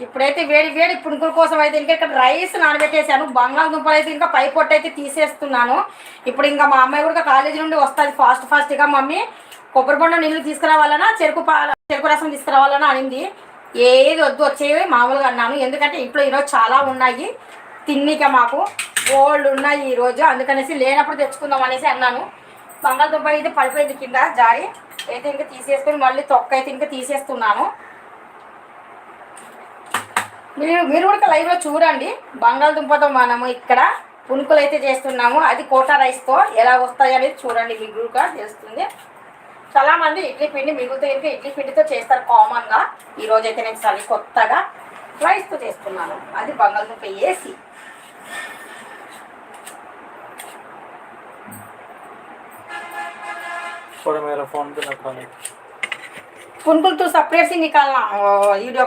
ఇప్పుడైతే వేడి వేడి పునుకుల కోసం అయితే ఇంకా ఇక్కడ రైస్ నానబెట్టేసాను. బంగాళదుంపలు అయితే ఇంకా పై పొట్టు అయితే తీసేస్తున్నాను. ఇప్పుడు ఇంకా మా అమ్మాయి కూడా కాలేజీ నుండి వస్తుంది ఫాస్ట్గా మమ్మీ కొబ్బరి బొండ నీళ్ళు తీసుకురావాలన్నా చెరుకు రసం తీసుకురావాలన్నా అనింది. ఏది వద్దు వచ్చేవి మామూలుగా అన్నాను. ఎందుకంటే ఇంట్లో ఈరోజు చాలా ఉన్నాయి తిన్నిక, మాకు గోల్డ్ ఉన్నాయి ఈరోజు, అందుకనేసి లేనప్పుడు తెచ్చుకుందాం అనేసి అన్నాను. బంగాళదుంప అయితే పడిపోయింది కింద జారి, అయితే ఇంకా తీసేసుకొని మళ్ళీ తొక్క అయితే ఇంకా తీసేస్తున్నాను. మీరు కూడా లైవ్లో చూడండి. బంగాళదుంపతో మనము ఇక్కడ పునుకులు అయితే చేస్తున్నాము. అది కోటా రైస్తో ఎలా వస్తాయి అనేది చూడండి, మీకు కూడా తెలుస్తుంది. చాలామంది ఇడ్లీ పిండి మిగులుతో ఇంకా ఇడ్లీ పిండితో చేస్తారు కామన్గా. ఈరోజు అయితే నేను సరి కొత్తగా రైస్తో చేస్తున్నాను. అది బంగాళదుంప వేసి. थोड़ा मेरा फोन पे रखा है पुनकुल तू सेपरेट से निकालना वीडियो